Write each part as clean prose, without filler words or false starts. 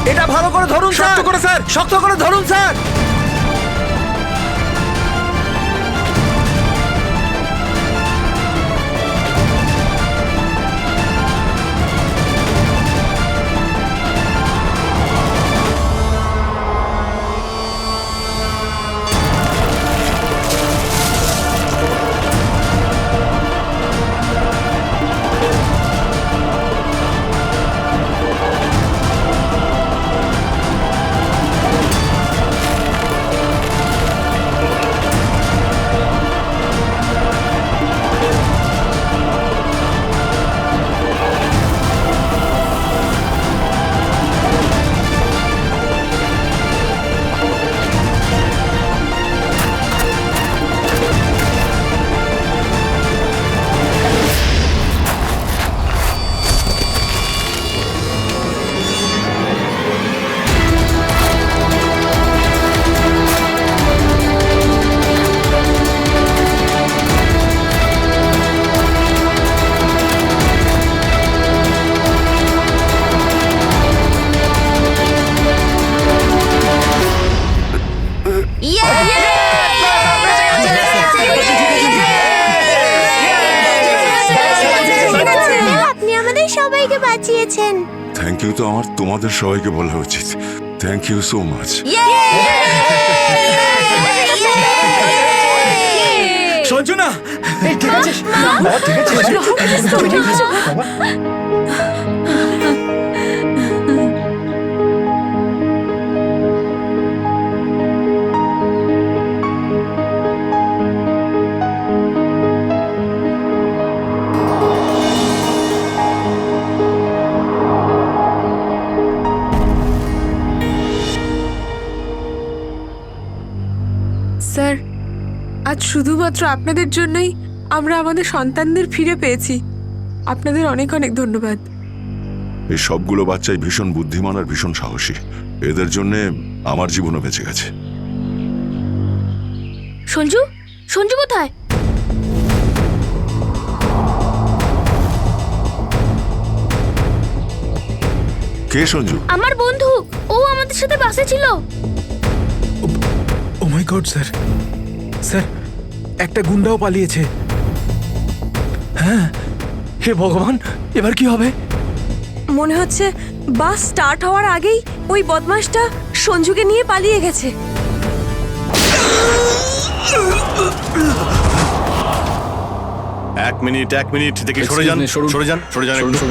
এটা ভালো করে ধরুন স্যার। শক্ত করে স্যার। শক্ত করে ধরুন স্যার। আপনি আমাদের সবাইকে বাঁচিয়েছেন। থ্যাংক ইউ তো আমার তোমাদের সবাইকে বলা উচিত। Thank you so much. Sanjana ঠিক আছে বাবা, ঠিক আছে বাবা। স্যার, আজ শুধুমাত্র আপনাদের জন্যই আমরা আমাদের সন্তানদের ফিরে পেয়েছি। আপনাদের অনেক অনেক ধন্যবাদ। এই সবগুলো বাচ্চাই ভীষণ বুদ্ধিমান আর ভীষণ সাহসী। এদের জন্য আমার জীবনও বেঁচে গেছে। সঞ্জু, সঞ্জু কোথায়? কে সঞ্জু? আমার বন্ধু, ও আমাদের সাথে বাসে ছিল। ও মাই গড স্যার, স্যার একটা গুন্ডাও পালিয়েছে। হ্যাঁ, হে ভগবান, এবার কি হবে? মনে হচ্ছে বাস স্টার্ট হওয়ার আগেই ওই বদমাশটা সঞ্জুকে নিয়ে পালিয়ে গেছে। এক মিনিট দেখে সরে যান, সরে যান একটু।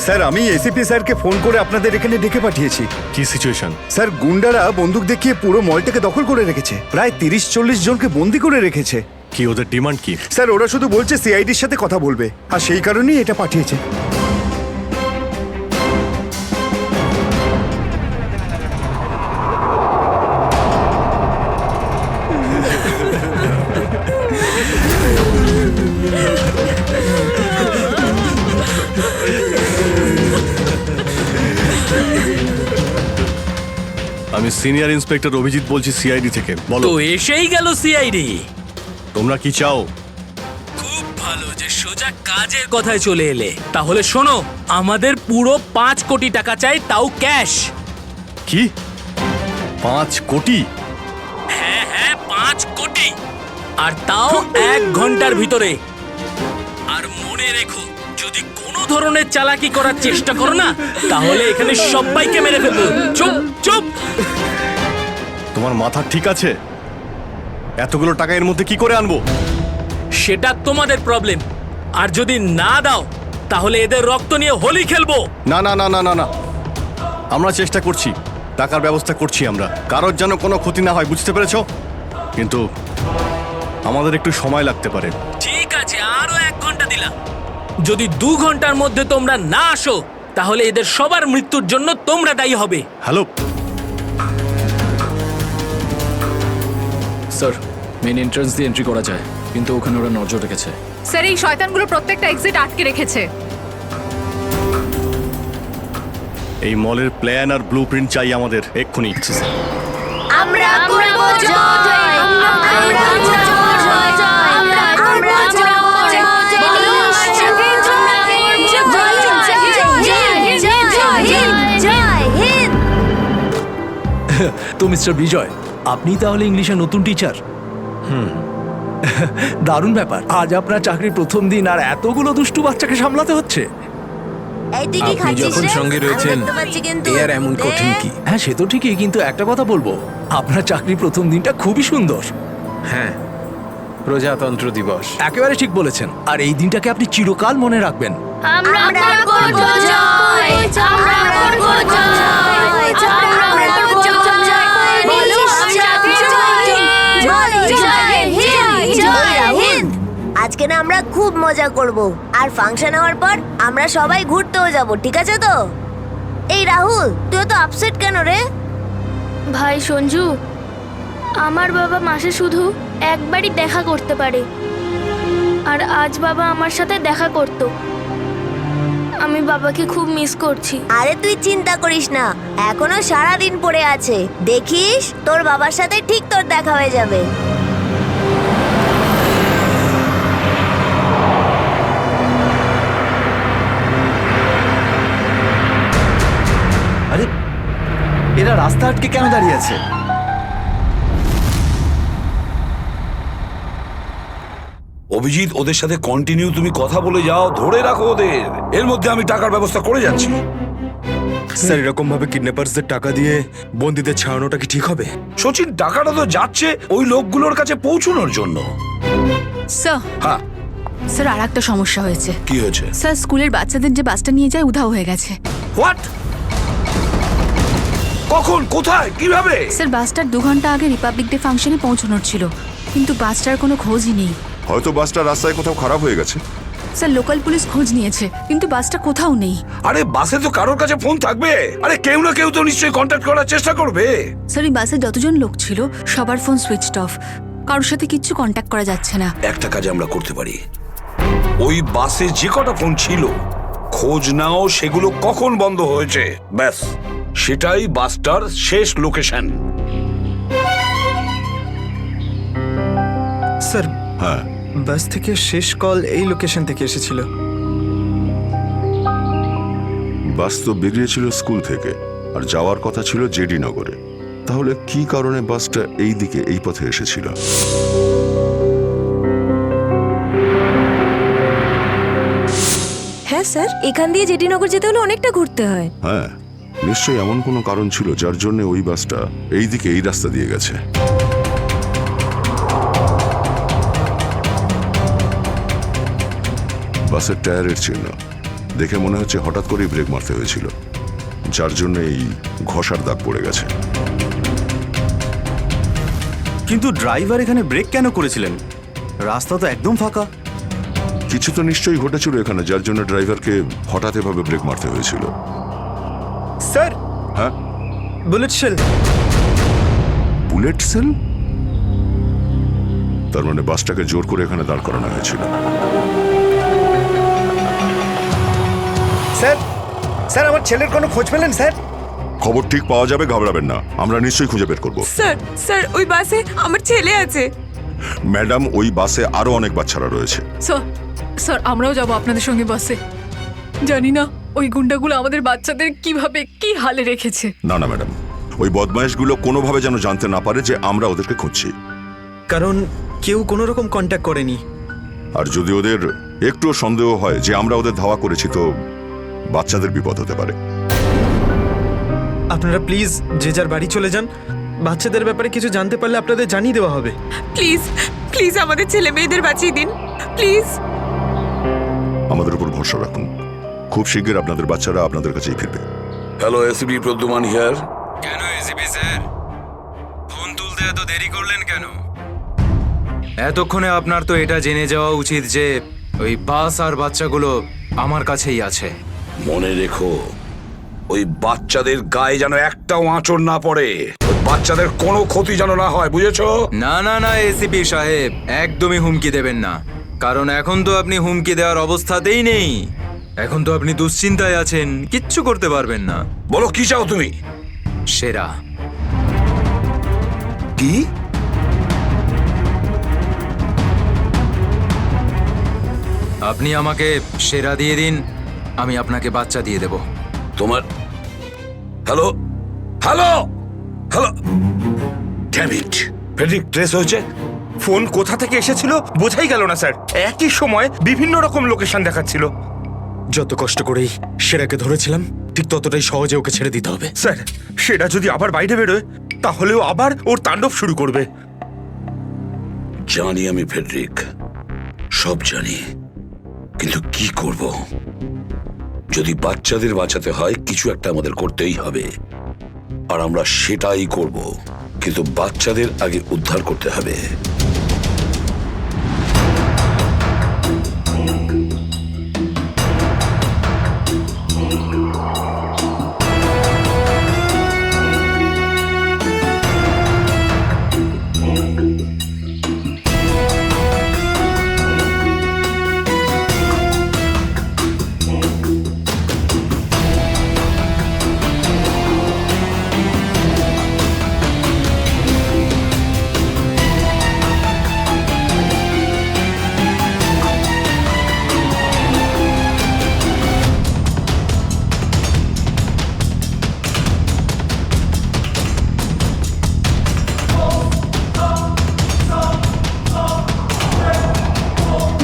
স্যার, আমি এসিপি স্যারকে ফোন করে আপনাদের এখানে ডেকে পাঠিয়েছি। কি সিচুয়েশন? স্যার, গুন্ডারা বন্দুক দেখিয়ে পুরো মলটাকে দখল করে রেখেছে। প্রায় 30-40 জনকে বন্দি করে রেখেছে। কি ওদের ডিমান্ড কি? স্যার, ওরা শুধু বলছে সিআইডির সাথে কথা বলবে, আর সেই কারণেই এটা পাঠিয়েছে। আমি সিনিয়র ইন্সপেক্টর অভিজিৎ বলছি সিআইডি থেকে। বলো। তো এসেই গেল সিআইডি। তোমরা কি চাও? খুব ভালো যে সোজা কাজের কথায় চলে এলে। তাহলে শোনো, আমাদের পুরো 5 কোটি টাকা চাই, তাও ক্যাশ। কি 5 কোটি? হ্যাঁ 5 কোটি, আর তাও 1 ঘন্টার ভিতরে। আর মনে রেখো, যদি কোনো ধরনের চালাকি করার চেষ্টা করো না, তাহলে এখানে সবাইকে মেরে ফেলবো। চুপ চুপ। তোমার মাথা ঠিক আছে? এতগুলো টাকা এর মধ্যে কি করে আনবো? সেটা তোমাদের প্রবলেম। আর যদি না দাও, তাহলে এদের রক্ত নিয়ে হোলি খেলবো। না না না না না না, আমরা চেষ্টা করছি, টাকার ব্যবস্থা করছি আমরা। কারোর যেন কোনো ক্ষতি না হয়, বুঝতে পেরেছো? কিন্তু আমাদের একটু সময় লাগতে পারে। ঠিক আছে, আরো 1 ঘন্টা দিলাম। যদি 2 ঘন্টার মধ্যে তোমরা না আসো, তাহলে এদের সবার মৃত্যুর জন্য তোমরা দায়ী হবে। হ্যালো স্যার, মেন এন্ট্রান্স দিয়ে এন্ট্রি করা যায়, কিন্তু ওখানে ওরা নজর রেখেছে। স্যার, এই শয়তানগুলো প্রত্যেকটা এক্সিট আটকে রেখেছে। এই মলের প্ল্যান আর ব্লুপ্রিন্ট চাই আমাদের এক্ষুনি। আমরা করব জয়, আমরা করব জয়, আমরা করব জয়, বলো সাথে জয়, জয় জয় জয়। তো মিস্টার বিজয়, আপনি তাহলে ইংলিশের নতুন টিচার? দারুণ ব্যাপার। আজ আপনার চাকরির প্রথম দিন আর এতগুলো দুষ্টু বাচ্চাকে সামলাতে হচ্ছে। এই তুই কি আপনি খাচ্ছিস যখন রে? সঙ্গে আমি রয়েছেন, দেখতে পাচ্ছি কিন্তু। এ আর এমন দে। কঠিন কি? হ্যাঁ, সে তো ঠিকই, কিন্তু একটা কথা বলবো, আপনার চাকরির প্রথম দিনটা খুবই সুন্দর। হ্যাঁ, প্রজাতন্ত্র দিবস। একেবারে ঠিক বলেছেন, আর এই দিনটাকে আপনি চিরকাল মনে রাখবেন। আমরা করব জয়, আমরা করব জয়, আমরা করব জয়। বলো সাথে জয়, জয় হিন্দ, জয় হিন্দ। আজকে না আমরা খুব মজা করব, আর ফাংশন হওয়ার পর আমরা সবাই ঘুরতেও যাব, ঠিক আছে তো? এই রাহুল, তুই তো আপসেট কেন রে? ভাই সঞ্জু, আমার বাবা মাসে শুধু একবারই দেখা করতে পারে, আর আজ বাবা আমার সাথে দেখা করত। আমি বাবাকে খুব মিস করছি। আরে তুই চিন্তা করিস না, এখনো সারা দিন পড়ে আছে, দেখিস তোর বাবার সাথে ঠিক তোর দেখা হয়ে যাবে। আরে এরা রাস্তা আটকে কেন দাঁড়িয়ে আছে? অভিজিৎ, ওদের সাথে কন্টিনিউ তুমি কথা বলে যাও, ধরে রাখো ওদের। এর মধ্যে আমি টাকার ব্যবস্থা করে যাচ্ছি। স্যার, এরকম ভাবে কিডন্যাপার্সদের টাকা দিয়ে বন্দীদের ছাড়ানোটা কি ঠিক হবে? সচিন, টাকাটা তো যাচ্ছে ওই লোকগুলোর কাছে পৌঁছানোর জন্য। স্যার, হ্যাঁ, স্যার আর একটা সমস্যা হয়েছে। কি হয়েছে? স্যার, স্কুলের বাচ্চাদের যে বাসটা নিয়ে যায় উধাও হয়ে গেছে। হোয়াট? কখন, কোথায়, কিভাবে? স্যার, বাসটার 2 ঘন্টা আগে রিপাবলিক ডে ফাংশনে পৌঁছানোর ছিল, কিন্তু বাসটার কোনো খোঁজই নেই। হয়তো বাসটা রাস্তায় কোথাও খারাপ হয়ে গেছে। স্যার, লোকাল পুলিশ খোঁজ নিয়েছে, কিন্তু বাসটা কোথাও নেই। আরে বাসে তো কারোর কাছে ফোন থাকবে। আরে কেউ না কেউ তো নিশ্চয়ই কন্ট্যাক্ট করার চেষ্টা করবে। স্যার, এই বাসে যতজন লোক ছিল সবার ফোন সুইচড অফ, কারোর সাথে কিচ্ছু কন্ট্যাক্ট করা যাচ্ছে না। একটা কাজ আমরা করতে পারি, ওই বাসে যে কটা ফোন ছিল খোঁজ নাও সেগুলো কখন বন্ধ হয়েছে, ব্যাস সেটাই বাসটার শেষ লোকেশন। স্যার, হ্যাঁ, বাস থেকে শেষ কল এই লোকেশন থেকে এসেছিল। বাস তো বেরিয়েছিল স্কুল থেকে, আর যাওয়ার কথা ছিল জেডি নগরে। তাহলে কি কারণে বাসটা এই দিকে, এই পথে এসেছিল? হ্যাঁ স্যার, এখান দিয়ে জেডিনগর যেতে হলে অনেকটা ঘুরতে হয়। হ্যাঁ, নিশ্চয়ই এমন কোনো কারণ ছিল যার জন্য ওই বাসটা এই দিকে, এই রাস্তা দিয়ে গেছে। বাসের টায়ারের চিহ্ন দেখে মনে হচ্ছে হঠাৎ করেই ব্রেক মারতে হয়েছিল, যার জন্য এই ঘষার দাগ পড়ে গেছে। কিন্তু ড্রাইভার এখানে ব্রেক কেন করেছিলেন? রাস্তা তো একদম ফাঁকা। কিছু তো নিশ্চয়ই ঘটেছিল এখানে, যার জন্য ড্রাইভারকে হঠাৎ এভাবে ব্রেক মারতে হয়েছিল। স্যার, হ্যাঁ, বুলেট শেল। Bullet sell? তার মানে বাসটাকে জোর করে এখানে দাঁড় করানো হয়েছিল। স্যার, স্যার আমার ছেলের কোনো খোঁজ পেলেন স্যার? খবর ঠিক পাওয়া যাবে, ঘাবড়াবেন না, আমরা নিশ্চয়ই খুঁজে বের করব। স্যার, স্যার ওই বাসে আমার ছেলে আছে। ম্যাডাম, ওই বাসে আরো অনেক বাচ্চারা রয়েছে। স্যার, স্যার আমরাও যাব আপনাদের সঙ্গে বাসে। জানি না ওই গুন্ডাগুলো আমাদের বাচ্চাদের কিভাবে কি হালে রেখেছে। না না ম্যাডাম, ওই বদমাইশগুলো কোনোভাবে যেন জানতে না পারে যে আমরা ওদেরকে খুঁজছি। কারণ কেউ কোনো রকম কন্ট্যাক্ট করেনি। আর যদি ওদের একটুও সন্দেহ হয় যে আমরা ওদের ধাওয়া করেছি, তো বাচ্চাদের বিপদ হতে পারে। আপনারা প্লিজ যে যার বাড়ি চলে যান। বাচ্চাদের ব্যাপারে কিছু জানতে পারলে আপনাদের জানিয়ে দেওয়া হবে। প্লিজ, প্লিজ আমাদের ছেলে মেয়েদের বাঁচিয়ে দিন, প্লিজ। আমাদের উপর ভরসা রাখুন, খুব শীঘ্র আপনাদের বাচ্চারা আপনাদের কাছেই ফিরবে। Hello, ACP Pradyuman here. কেন এসিপি স্যার, ফোন তুলতে এত দেরি করলেন কেন? এতক্ষণে আপনার তো এটা জেনে যাওয়া উচিত যে ওই বাস আর বাচ্চাগুলো আমার কাছেই আছে। মনে রেখো, ওই বাচ্চাদের গায়ে যেন একটাও আঁচড় না পড়ে, ওই বাচ্চাদের কোনো ক্ষতি যেন না হয়, বুঝেছো? না না না এসিপি সাহেব, একদমই হুমকি দেবেন না, কারণ এখন তো আপনি হুমকি দেওয়ার অবস্থাতেই নেই। এখন তো আপনি দুশ্চিন্তায় আছেন, কিচ্ছু করতে পারবেন না। বলো কি চাও তুমি? সেরা। কি? আপনি আমাকে সেরা দিয়ে দিন, আমি আপনাকে বাচ্চা দিয়ে দেব। তোমার hello, hello, hello, damn it, Friedrich trace হয়েছে? ফোন কোথা থেকে এসেছিল বোঝাই গেল না স্যার। একই সময় বিভিন্ন রকম লোকেশন দেখাচ্ছিল। যত কষ্ট করেই সেরাকে ধরেছিলাম, ঠিক ততটাই সহজে ওকে ছেড়ে দিতে হবে। স্যার, সেটা যদি আবার বাইরে বেরোয় তাহলেও আবার ওর তাণ্ডব শুরু করবে। জানি আমি ফেডরিক, সব জানি, কিন্তু কি করব? যদি বাচ্চাদের বাঁচাতে হয় কিছু একটা আমাদের করতেই হবে, আর আমরা সেটাই করব, কিন্তু বাচ্চাদের আগে উদ্ধার করতে হবে।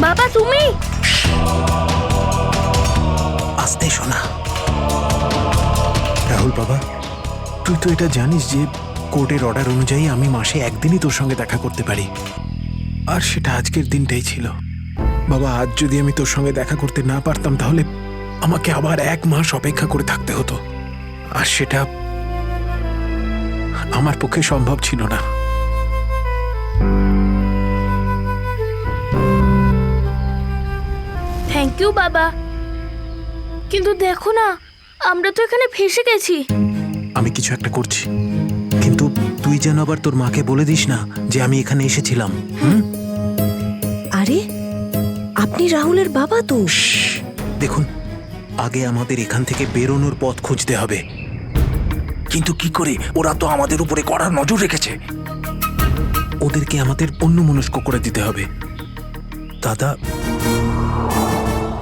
বাবা তুমি? আস্তে শোনা। রাহুল বাবা, তুই তো এটা জানিস যে কোর্টের অর্ডার অনুযায়ী আমি মাসে একদিনই তোর সঙ্গে দেখা করতে পারি, আর সেটা আজকের দিনটাই ছিল। বাবা, আজ যদি আমি তোর সঙ্গে দেখা করতে না পারতাম তাহলে আমাকে আবার 1 মাস অপেক্ষা করে থাকতে হতো, আর সেটা আমার পক্ষে সম্ভব ছিল না। থ্যাংক ইউ বাবা, কিন্তু দেখো না, আমরা তো এখানে ফেসে গেছি। আমি কিছু একটা করছি, কিন্তু তুই যেন আবার তোর মাকে বলে দিস না যে আমি এখানে এসেছিলাম। আরে আপনি রাহুলের বাবা তো। দেখুন, আগে আমাদের এখান থেকে বেরোনোর পথ খুঁজতে হবে। কিন্তু কি করে? ওরা তো আমাদের উপরে কড়া নজর রেখেছে। ওদেরকে আমাদের অন্যমনস্ক করে দিতে হবে। দাদা,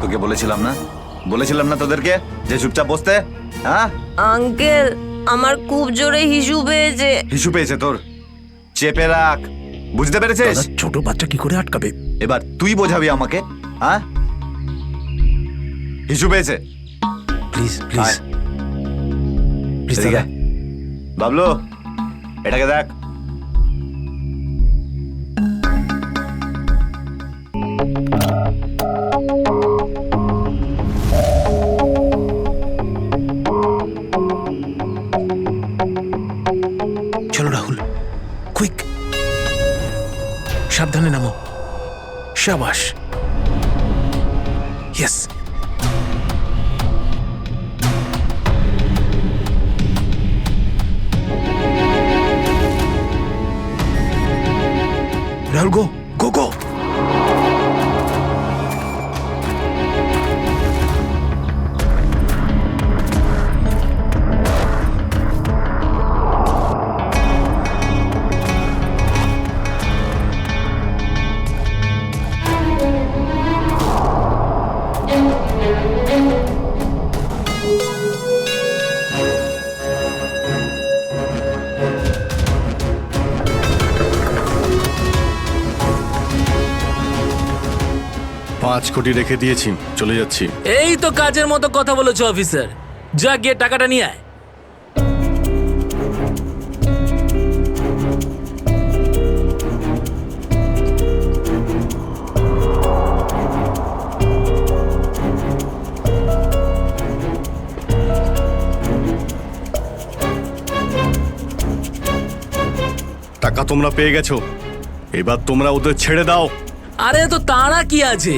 তোকে বলেছিলাম না তোদেরকে যে চুপচাপ বসতে? হ্যাঁ আঙ্কেল, আমার খুব জোরে হিসু পেয়েছে। হিসু পেয়েছে তোর? চেপে রাখ, বুঝতে পেরেছিস? ছোট বাচ্চা কি করে আটকাবে? এবার তুই বোঝাবি আমাকে। হ্যাঁ, হিসু পেয়েছে? প্লিজ প্লিজ প্লিজ এদিকে দাদা। আয়। বাবলু, এটাকে দেখ। চলো রাহুল, কুইক, সাবধানে নামো। শাবাশ, ইয়েস। রাহুল, গো গো গো। পাঁচ কোটি রেখে দিয়েছি, চলে যাচ্ছি। এই তো কাজের মতো কথা বলেছো অফিসার, যা গিয়ে টাকাটা নিয়ে আয়। টাকা তোমরা পেয়ে গেছো, এবার তোমরা ওদের ছেড়ে দাও। আরে তো তারা কি আছে,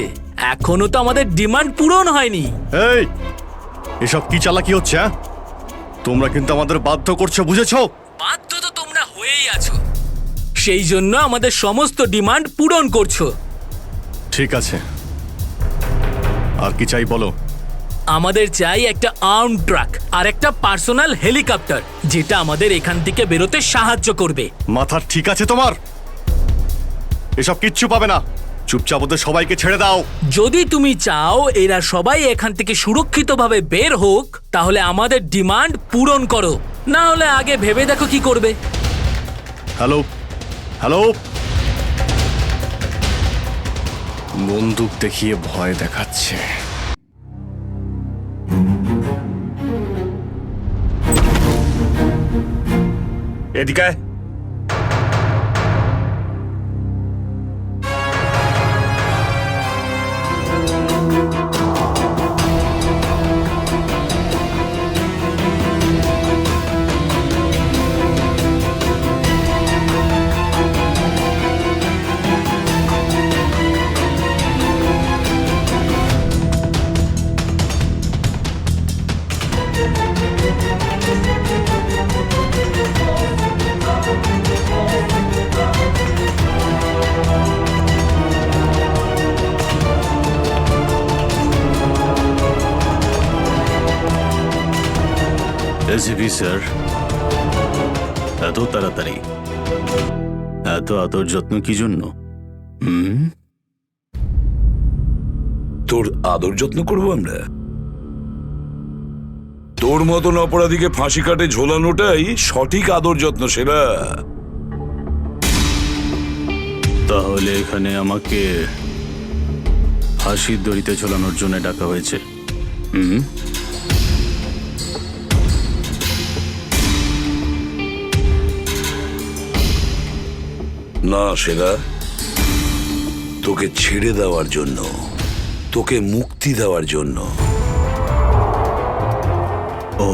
এখনো তো আমাদের ডিমান্ড পূরণ হয়নি। এই, এসব কি চালাকি হচ্ছে? হ্যাঁ, তোমরা কিন্তু আমাদের বাধ্য করছো, বুঝেছো? বাধ্য তো তোমরা হয়েই আছো, সেই জন্য আমাদের সমস্ত ডিমান্ড পূরণ করছো। ঠিক আছে, আর কি চাই বলো? আমাদের চাই একটা আর্ম ট্রাক আর একটা পার্সোনাল হেলিকপ্টার, যেটা আমাদের এখান থেকে বেরোতে সাহায্য করবে। মাথা ঠিক আছে তোমার? এসব কিচ্ছু পাবে না, চুপচাপ ওদের সবাইকে ছেড়ে দাও। যদি তুমি চাও এরা সবাই এখান থেকে সুরক্ষিতভাবে বের হোক, তাহলে আমাদের ডিমান্ড পূরণ করো। না হলে আগে ভেবে দেখো কি করবে। হ্যালো হ্যালো, বন্দুক দেখিয়ে ভয় দেখাচ্ছে। এদিকে আয়। এসিপি স্যার, এত তাড়াতাড়ি, এত আদর যত্ন কি জন্য? তোর আদর যত্ন করবো আমরা? তোর মতন অপরাধীকে ফাঁসি কাটে ঝোলানোটাই সঠিক আদর যত্ন সেরা। তাহলে এখানে আমাকে ফাঁসির দড়িতে ঝোলানোর জন্য ডাকা হয়েছে? না সেরা, তোকে ছেড়ে দেওয়ার জন্য, তোকে মুক্তি দেওয়ার জন্য। ও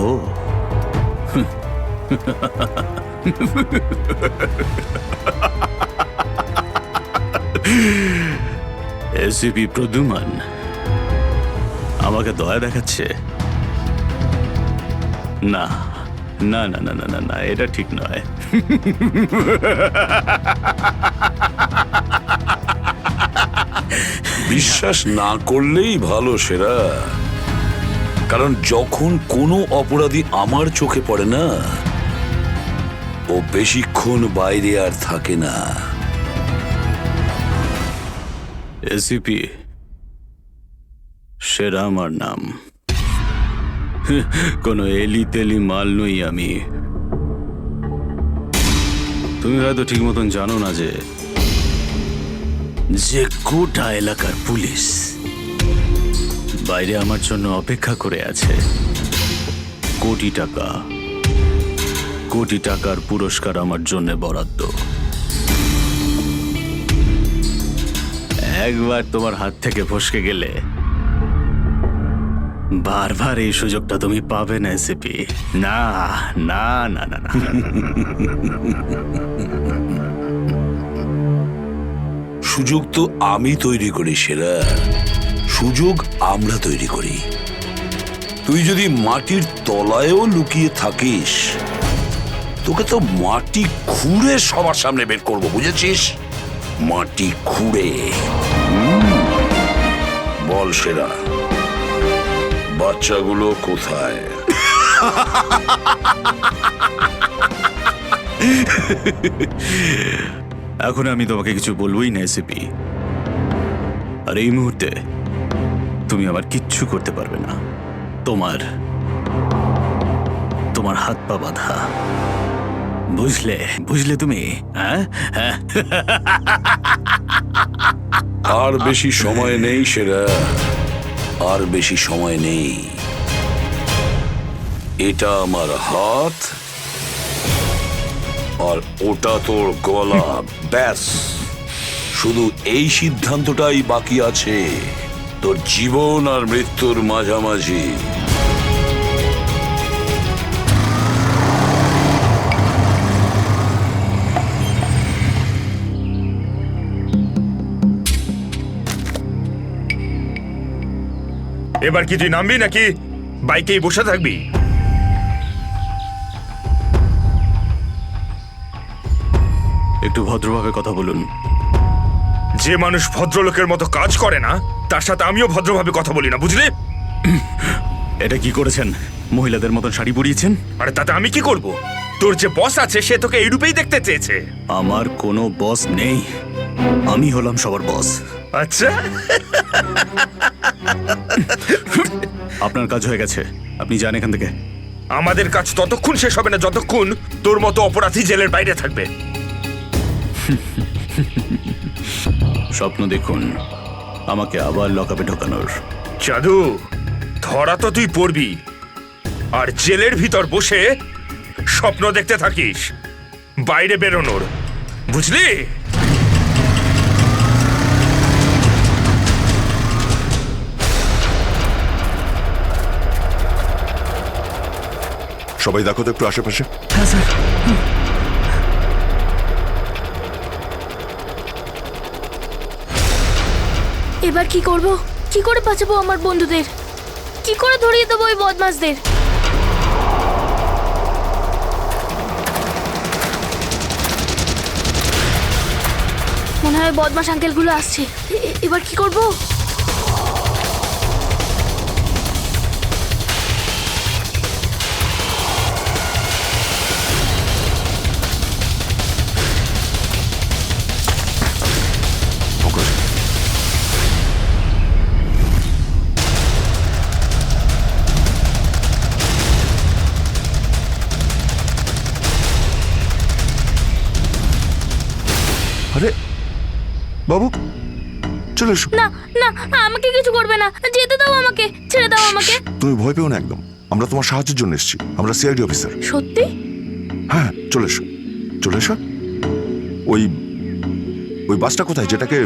এসিপি প্রদ্যুমান আমাকে দয়া দেখাচ্ছে? না না না না না না না, এটা ঠিক নয়। বিশ্বাস না করলেই ভালো সেরা, কারণ যখন কোনো অপরাধী আমার চোখে পড়ে না, ও বেশিক্ষণ বাইরে আর থাকে না। এসিপি, সেরা আমার নাম। কোনো এলি তেলি মাল নই আমি। তুমি হয়তো ঠিক মতন জানো না যে গোটা এলাকার পুলিশ বাইরে আমার জন্য অপেক্ষা করে আছে। কোটি টাকার পুরস্কার আমার জন্য বরাদ্দ। একবার তোমার হাত থেকে ফসকে গেলে বারবার এই সুযোগটা তুমি পাবে না এসিপি। না না না না না। সুযোগ তো আমি তৈরি করি সেরা, সুযোগ আমরা তৈরি করি। তুই যদি মাটির তলায়ও লুকিয়ে থাকিস, তোকে তো মাটি খুঁড়ে সবার সামনে বের করবো, বুঝেছিস? মাটি খুঁড়ে। বল সেরা, বাচ্চাগুলো কোথায়? এখন আমি তোমাকে কিছু বলবোই না এসিপি। আর এই মুহূর্তে তুমি আমার কিচ্ছু করতে পারবে না। তোমার হাত পা বাঁধা। বুঝলে তুমি? আর বেশি সময় নেই সেরা, আর বেশি সময় নেই। এটা আমার হাত আর ওটা তোর গলা, ব্যাস। শুধু এই সিদ্ধান্তটাই বাকি আছে, তোর জীবন আর মৃত্যুর মাঝামাঝি। এবার কি তুই নামবি নাকি বাইকেই বসে থাকবি? একটু ভদ্রভাবে কথা বলুন। যে মানুষ ভদ্রলোকের মতো কাজ করে না, তার সাথে আমিও ভদ্রভাবে কথা বলি না, বুঝলি? এটা কি করেছেন? মহিলাদের মতন শাড়ি পরিয়েছেন? আরে তাতে আমি কি করব? তোর যে বস আছে সে তোকে এই রূপেই দেখতে চেয়েছে। আমার কোনো বস নেই, আমি হলাম সবার বস। আচ্ছা, আপনার কাজ হয়ে গেছে, আপনি যান এখান থেকে। আমাদের কাজ ততক্ষণ শেষ হবে না যতক্ষণ তোর মতো অপরাধী জেলের বাইরে থাকবে। স্বপ্ন দেখুন আমাকে আবার লকআপে ঢোকানোর। জাদু, ধরা তো তুই পড়বি, আর জেলের ভিতর বসে স্বপ্ন দেখতে থাকিস বাইরে বেরোনোর, বুঝলি? সবাই দেখো তো একটু আশেপাশে। হ্যাঁ স্যার। এবার কি করব? কি করে বাঁচাবো আমার বন্ধুদের? কি করে ধরিয়ে দেবো ওই বদমাশদের? মনে হয় বদমাশ আঙ্কেলগুলো আসছে। এবার কি করব? আরে বাবু, চলে এসো। না না, আমাকে কিছু করবে না, যেতে দাও আমাকে, ছেড়ে দাও আমাকে। তুমি ভয় পেও না একদম, আমরা তোমার সাহায্যের জন্য এসেছি, আমরা সিআইডি অফিসার। সত্যি? হ্যাঁ, চলে এসো, চলে এসো। ওই ওই বাসটা কোথায় যেটাকে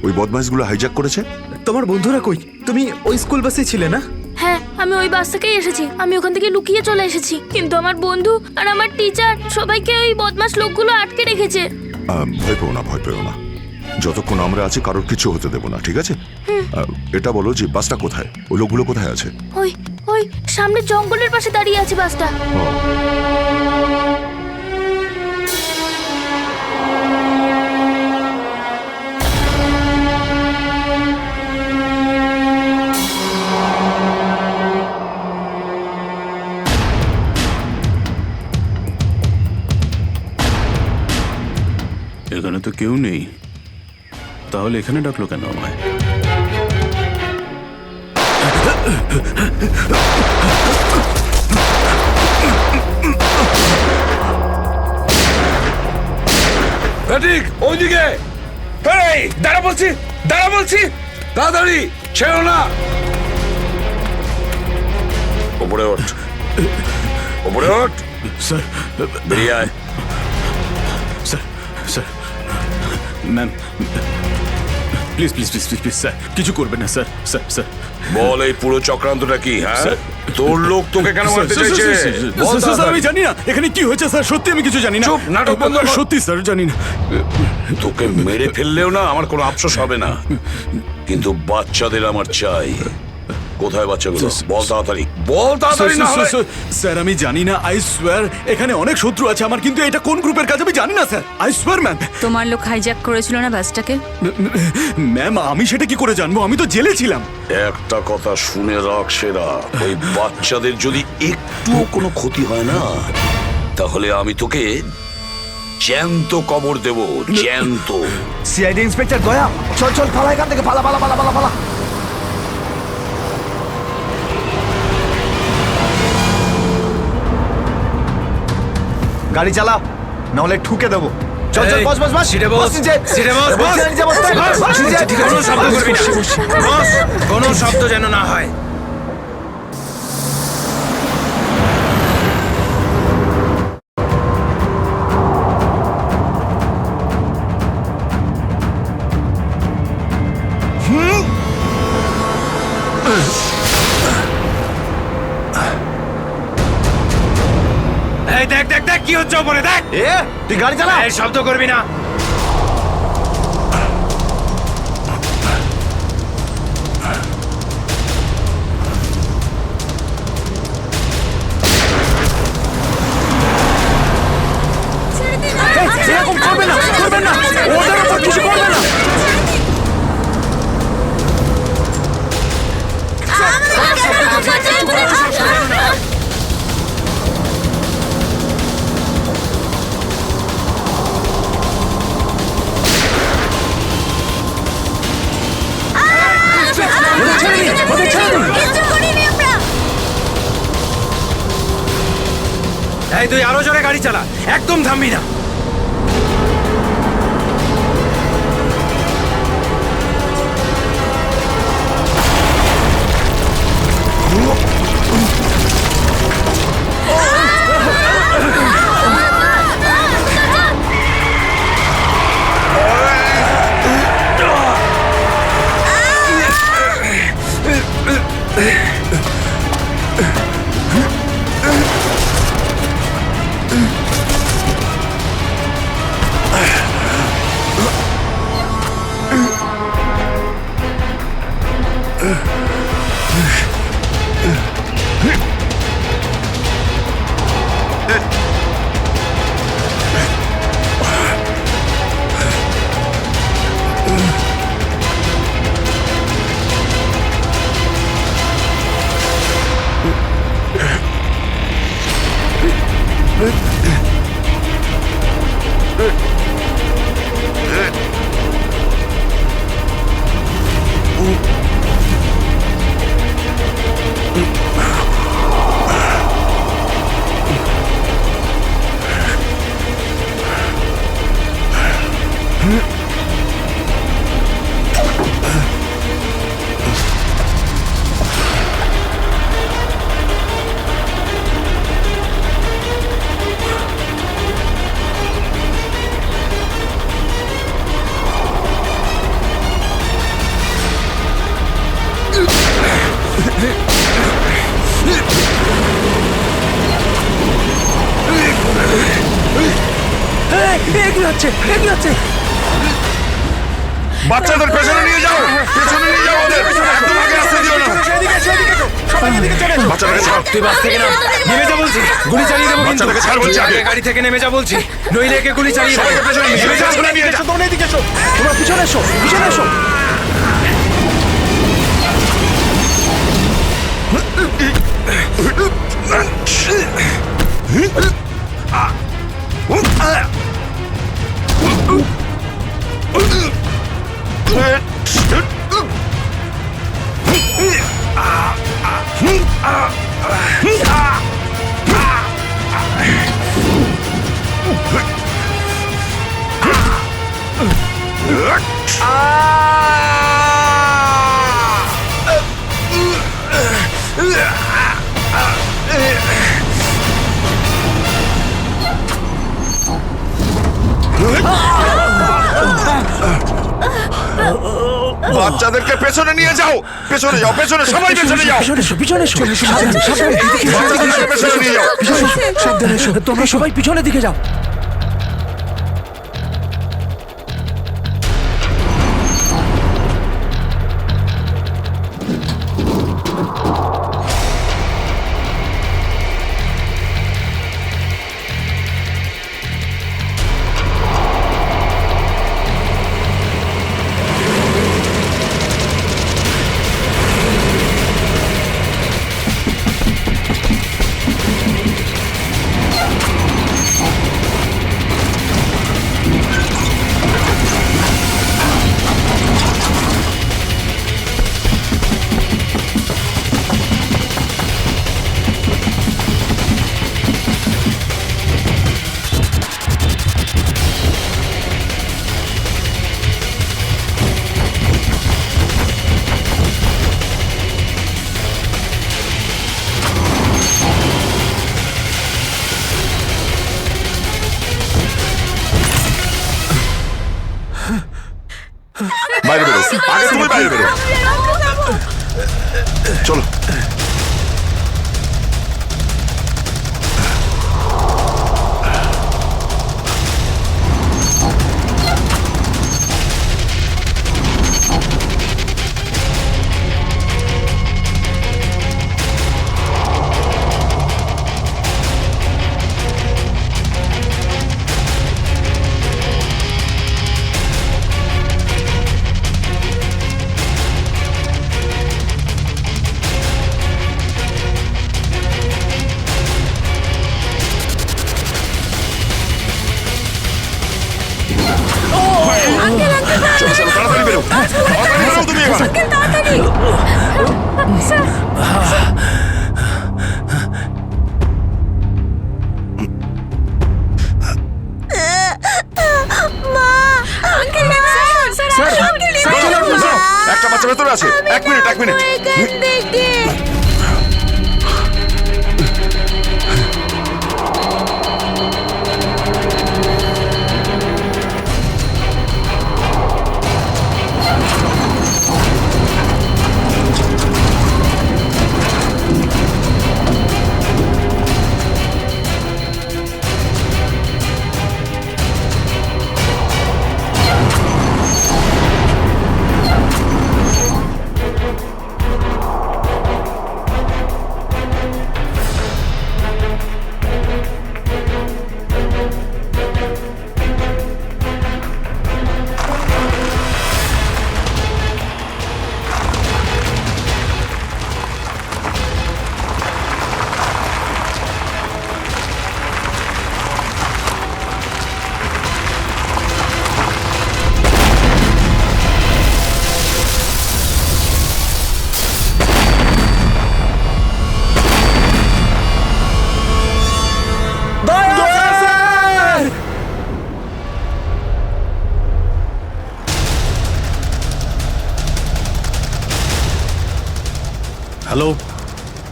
ওই বদমাইশগুলো হাইজ্যাক করেছে? তোমার বন্ধুরা কই? তুমি ওই স্কুল বাসে ছিলে না? হ্যাঁ, আমি ওই বাস থেকেই এসেছি। আমি ওখান থেকে লুকিয়ে চলে এসেছি, কিন্তু আমার বন্ধু আর আমার টিচার সবাইকে ওই বদমাশ লোকগুলো আটকে রেখেছে। ভয় পেও না, ভয় পেও না, যতক্ষণ আমরা আছি কারোর কিছু হতে দেবো না, ঠিক আছে? এটা বলো যে বাসটা কোথায়, ওই লোকগুলো কোথায় আছে? ওই ওই সামনে জঙ্গলের পাশে দাঁড়িয়ে আছে বাসটা। এখানে তো কেউ নেই, তাহলে এখানে ডাকলো কেন আমায়? ঠিক ওইদিকে। এই, দাঁড়া বলছি, দাঁড়া বলছি। তাড়াতাড়ি ছেড়ো না। ওপরে ওঠ, ওপরে ওঠ। স্যার, বেরিয়ে আয়। Sir, sir, ma'am, please please please please please sir, কিছু করবেন না স্যার। স্যার, স্যার, বল এই পুরো চক্রান্তটা কি? হ্যাঁ, স্যার। তোর লোক তোকে কেন মারতে চাইছে? বল স্যার, আমি তাড়াতাড়ি। জানি না এখানে কি হয়েছে স্যার, সত্যি আমি কিছু জানি না। চুপ, নাটক বন্ধ কর। সত্যি স্যার জানি না। তোকে মেরে ফেললেও না আমার কোনো আফসোস হবে না, কিন্তু বাচ্চাদের আমার চাই। কোথায় বাচ্চাগুলো? বল তাড়াতাড়ি, বল তাড়াতাড়ি। না হলে স্যার আমি জানি না, আই সোয়ার এখানে অনেক শত্রু আছে আমার, কিন্তু এটা কোন গ্রুপের কাজ আমি জানি না স্যার, আই সোয়ার ম্যাম। তোমার লোক হাইজ্যাক করেছিল না বাসটাকে? ম্যাম আমি সেটা কি করে জানবো, আমি তো জেলে ছিলাম। একটা কথা শুনে রাখ সেরা, ওই বাচ্চাদের যদি একটুও কোনো ক্ষতি হয় না, তাহলে আমি তোকে জ্যান্ত কবর দেব, জ্যান্ত। সিআইডি ইন্সপেক্টর গয়া, চল চল, পালা এখান থেকে, পালা পালা পালা পালা পালা। গাড়ি চালা, নাহলে ঠুকে দেবো। চল চল, বস বস বস, সিটে বস, নিচে। সিটে বস, বস। বস, নিচে বস, বস, নিচে। কোনো শব্দ করবি না, বস, কোনো শব্দ যেন না হয়। এই দেখ দেখ দেখ কি হচ্ছে ওপরে, দেখ। তুই গাড়ি চালা। এই শব্দ করবি না। এরকম করবে না, করবেন না, ওদের উপর কিছু করবে না। এই তুই আরো জোরে গাড়ি চালা, একদম থামবি না। বাচ্চাদের পেছনে নিয়ে যাও, পেছনে নিয়ে যাও ওদের, একদম আগে আসতে দিও না। বাচ্চাটাকে ছাড়, তুই বাস থেকে নাম, নেমে যা বলছি, গুলি চালিয়ে দেবো কিন্তু। বাচ্চাটাকে ছাড় বলছি, আগে গাড়ি থেকে নেমে যা বলছি, নইলে একে গুলি চালিয়ে দেবো। সবাইকে পেছনে নিয়ে যাও, পেছনে নিয়ে যাও। তোমরা এদিকে এসো, তোমরা পিছনে এসো, পিছনে এসো। বাচ্চাদেরকে পেছনে নিয়ে যাও, পেছনে যাও, পেছনে সবাই পেছনে যাও, পিছনে এসো, পিছনে এসো। বাচ্চাদেরকে পেছনে নিয়ে যাও। সাবধানে এসো, তোমরা সবাই পিছনের দিকে যাও। বাইরে বেরো, আগে তুমি বাইরে বেরো, চলো। চলো চলো, তাড়াতাড়ি বেরো, তাড়াতাড়ি বেরো তুমি এবার।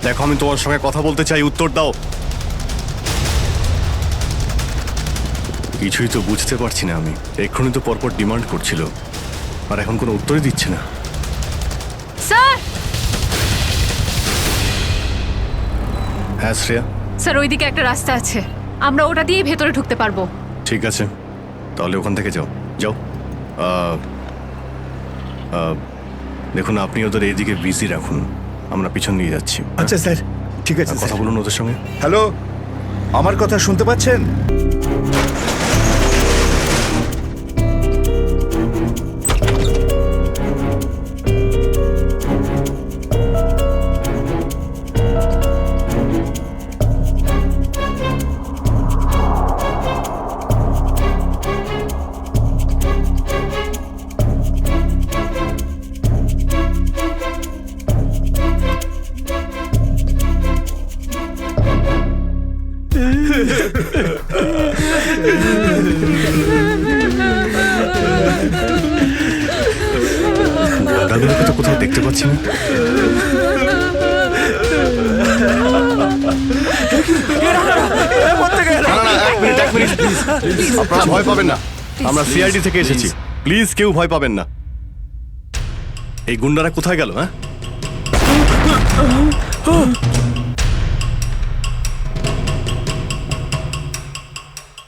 দেখো আমি তোমার সঙ্গে কথা বলতে চাই, উত্তর দাও। কিছুই তো বুঝতে পারছি না আমি। এক্ষুনি তো পরপর ডিমান্ড করছিল, আর এখন কোনো উত্তরই দিচ্ছে না। স্যার হ্যাঁ শ্রেয়া, স্যার ওইদিকে একটা রাস্তা আছে, আমরা ওটা দিয়েই ভেতরে ঢুকতে পারবো। ঠিক আছে, তাহলে ওখান থেকে যাও যাও। দেখুন আপনি ওদের এইদিকে বিজি রাখুন, আমরা পিছন দিয়ে যাচ্ছি। আচ্ছা স্যার, ঠিক আছে। কথা বলুন ওদের সঙ্গে। হ্যালো, আমার কথা শুনতে পাচ্ছেন? দাদাগুলোকে তো কোথাও দেখতে পাচ্ছি না। এক মিনিট প্লিজ, আপনারা ভয় পাবেন না, আমরা সিআইডি থেকে এসেছি, প্লিজ কেউ ভয় পাবেন না। এই গুন্ডারা কোথায় গেল? হ্যাঁ,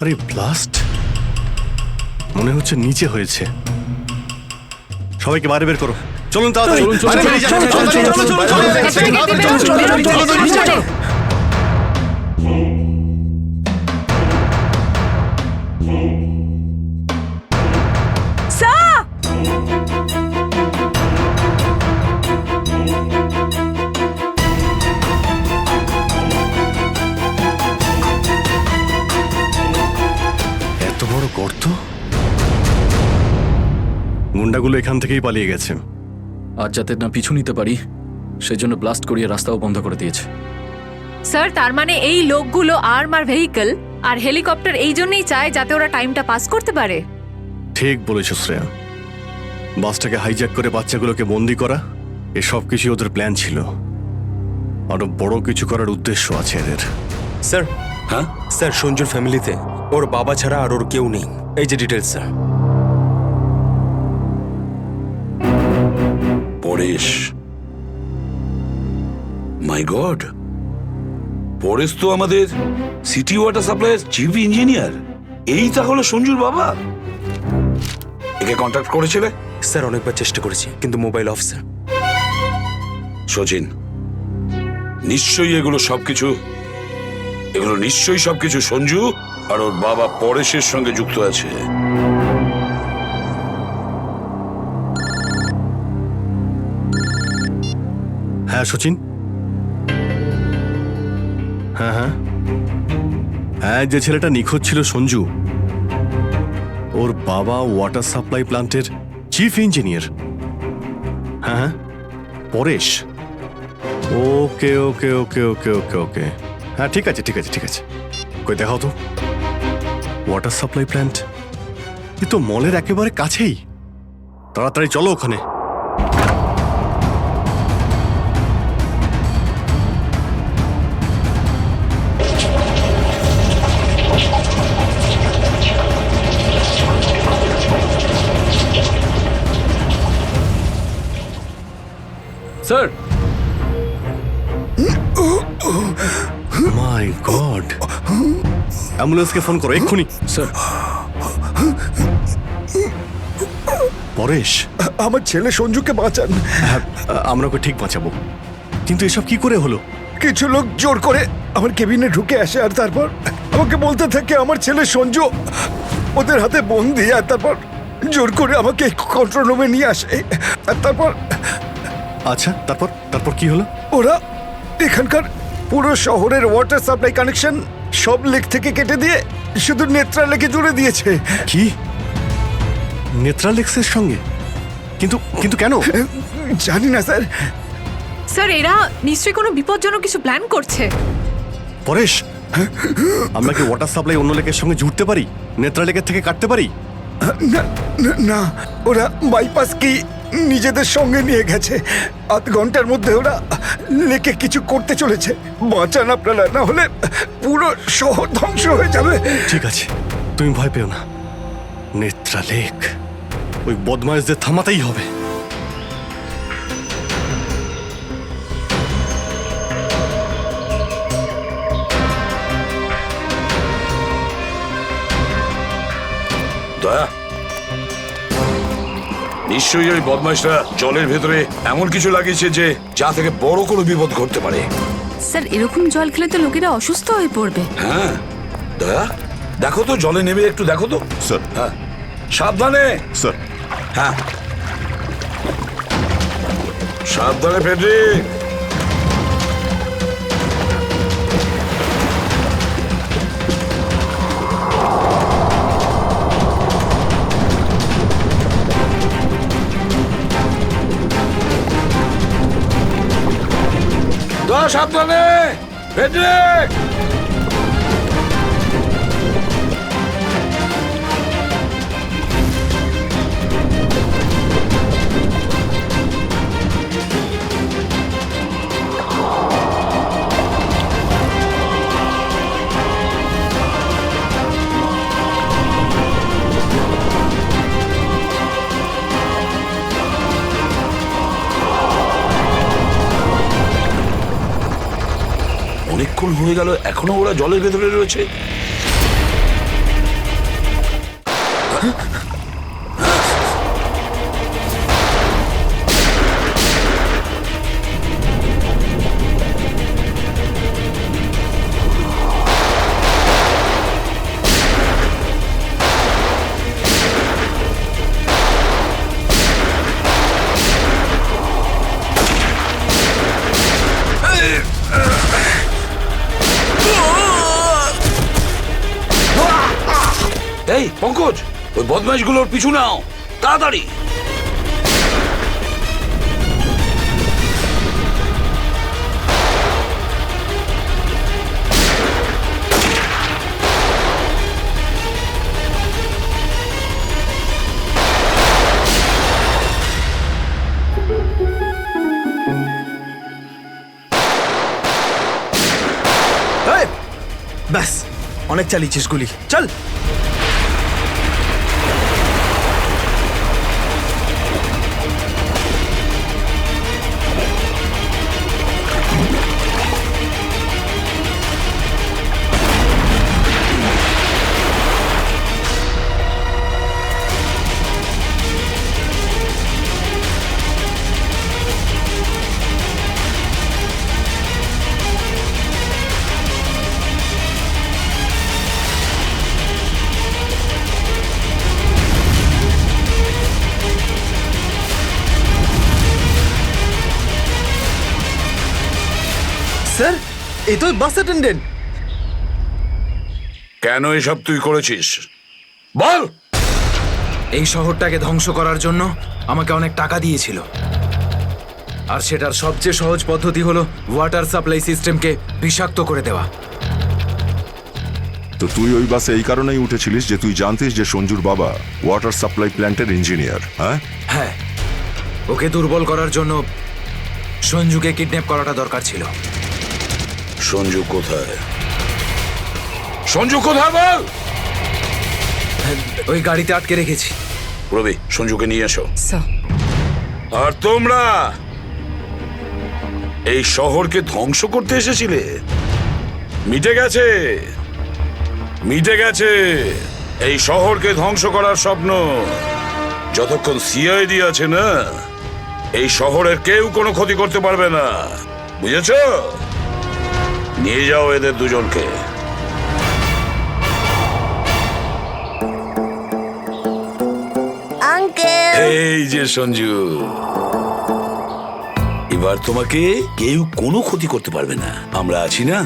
আরে ব্লাস্ট মনে হচ্ছে নিচে হয়েছে। সবাইকে বাইরে বের করো, চলুন তাড়াতাড়ি। এত বড় গর্ত! গুন্ডাগুলো এখান থেকেই পালিয়ে গেছে। আর যাতে না পিছু নিতে পারি সেজন্য ব্লাস্ট করিয়ে রাস্তাও বন্ধ করে দিয়েছে। স্যার তার মানে এই লোকগুলো আর্মার ভেহিকল আর হেলিকপ্টার এই জন্যই চায় যাতে ওরা টাইমটা পাস করতে পারে। ঠিক বলেছ শ্রেয়া, বাসটাকে হাইজ্যাক করে বাচ্চাগুলোকে বন্দি করা, এসব কিছু ওদের প্ল্যান ছিল। আরো বড় কিছু করার উদ্দেশ্য আছে এদের। স্যার, হ্যাঁ স্যার, সঞ্জুর ফ্যামিলিতে ওর বাবা ছাড়া আর ওর কেউ নেই। এই যে ডিটেলস স্যার। পরেশ, মাই গড, পরেশ তো আমাদের সিটি ওয়াটার সাপ্লাইয়ের চিফ ইঞ্জিনিয়ার। এই তাহলে সঞ্জুর বাবা। একে কন্ট্যাক্ট করেছিলে? স্যার অনেকবার চেষ্টা করেছি কিন্তু মোবাইল অফ স্যার। সচিন, নিশ্চয়ই এগুলো সবকিছু সঞ্জু আর ওর বাবা পরেশের সঙ্গে যুক্ত আছে। হ্যাঁ সচিন, হ্যাঁ হ্যাঁ হ্যাঁ, যে ছেলেটা নিখোঁজ ছিল সঞ্জু, ওর বাবা ওয়াটার সাপ্লাই প্ল্যান্টের চিফ ইঞ্জিনিয়ার। হ্যাঁ হ্যাঁ, পরেশ। ওকে ওকে ওকে ওকে ওকে ওকে, হ্যাঁ ঠিক আছে ঠিক আছে ঠিক আছে। কই দেখাও তো ওয়াটার সাপ্লাই প্ল্যান্ট। এ তো মলের একেবারে কাছেই, তাড়াতাড়ি চলো ওখানে। স্যার, মাই গড, অ্যাম্বুলেন্সকে ফোন করো এক্ষুনি। স্যার, পরেশ, আমার ছেলে সঞ্জুকে বাঁচান। হ্যাঁ, আমরা ওকে ঠিক বাঁচাবো, কিন্তু এসব কি করে হলো? কিছু লোক জোর করে আমার কেবিনে ঢুকে আসে আর তারপর আমাকে বলতে থাকে আমার ছেলে সঞ্জু ওদের হাতে বন্দি, আর তারপর জোর করে আমাকে কন্ট্রোল রুমে নিয়ে আসে। আর তারপর আচ্ছা, তারপর তারপর কি হলো? ওরা এখানকার পুরো শহরের ওয়াটার সাপ্লাই কানেকশন সব লেক থেকে কেটে দিয়ে শুধু নেত্রা লেকে জুড়ে দিয়েছে। কি, নেত্রালেক্সের সঙ্গে? কিন্তু কিন্তু কেন জানি না স্যার। স্যার এরা নিশ্চয়ই কোনো বিপজ্জনক কিছু প্ল্যান করছে। পরেশ, আমরা কি ওয়াটার সাপ্লাই অন্য লেকের সঙ্গে জুড়তে পারি, নেত্রা লেকের থেকে কাটতে পারি? না না, ওরা বাইপাস কি নিজেদের সঙ্গে নিয়ে গেছে। আধ ঘন্টার মধ্যে ওরা লেকে কিছু করতে চলেছে। বাঁচান আপনারা, না হলে পুরো শহর ধ্বংস হয়ে যাবে। ঠিক আছে, তুমি ভয় পেও না। নেত্রা লেক, ওই বদমাইশদের থামাতেই হবে। দয়া, নিশ্চয়ই ওই বদমাইশরা জলের ভেতরে এমন কিছু লাগিয়েছে যে যা থেকে বড় কোনো বিপদ ঘটতে পারে। স্যার, এরকম জল খেলে তো লোকেরা অসুস্থ হয়ে পড়বে। হ্যাঁ দয়া, দেখো তো জলে নেমে একটু দেখো তো। স্যার। হ্যাঁ, সাবধানে। স্যার। হ্যাঁ, সাবধানে ফেডরিক। দয়া, সাবধানে ফেডরিক। অনেকক্ষণ হয়ে গেল, এখনো ওরা জলের ভেতরে রয়েছে। এই পঙ্কজ, ওই বদমাইশগুলোর পিছু নাও তাড়াতাড়ি। ব্যাস, অনেক চালিয়েছিস গুলি, চল। স্যার, এই তো বাস অ্যাটেন্ডেন্ট। কেন এসব তুই করেছিস বল? এই শহরটাকে ধ্বংস করার জন্য আমাকে অনেক টাকা দিয়েছিল, আর সেটার সবচেয়ে সহজ পদ্ধতি হলো ওয়াটার সাপ্লাই সিস্টেমকে বিষাক্ত করে দেওয়া। তো তুই ওই বাসে এই কারণেই উঠেছিলিস যে তুই জানতিস যে সঞ্জুর বাবা ওয়াটার সাপ্লাই প্ল্যান্টের ইঞ্জিনিয়ার। হ্যাঁ হ্যাঁ, ওকে দুর্বল করার জন্য সঞ্জুকে কিডন্যাপ করাটা দরকার ছিল। সঞ্জু কোথায়? সঞ্জু কোথায় বল? ওই গাড়িতে আটকে রেখেছি। রবি, সঞ্জুকে নিয়ে এসো। স্যার। আর তোমরা এই শহরকে ধ্বংস করতে এসেছিলে? মিটে গেছে, মিটে গেছে এই শহরকে ধ্বংস করার স্বপ্ন। যতক্ষণ সিআইডি আছে না, এই শহরের কেউ কোনো ক্ষতি করতে পারবে না, বুঝেছ? নিয়ে যাও এদের দুজনকে। আঙ্কেল, এই যে সঞ্জু, এবার তোমাকে কেউ কোনো ক্ষতি করতে পারবে না, আমরা আছি না?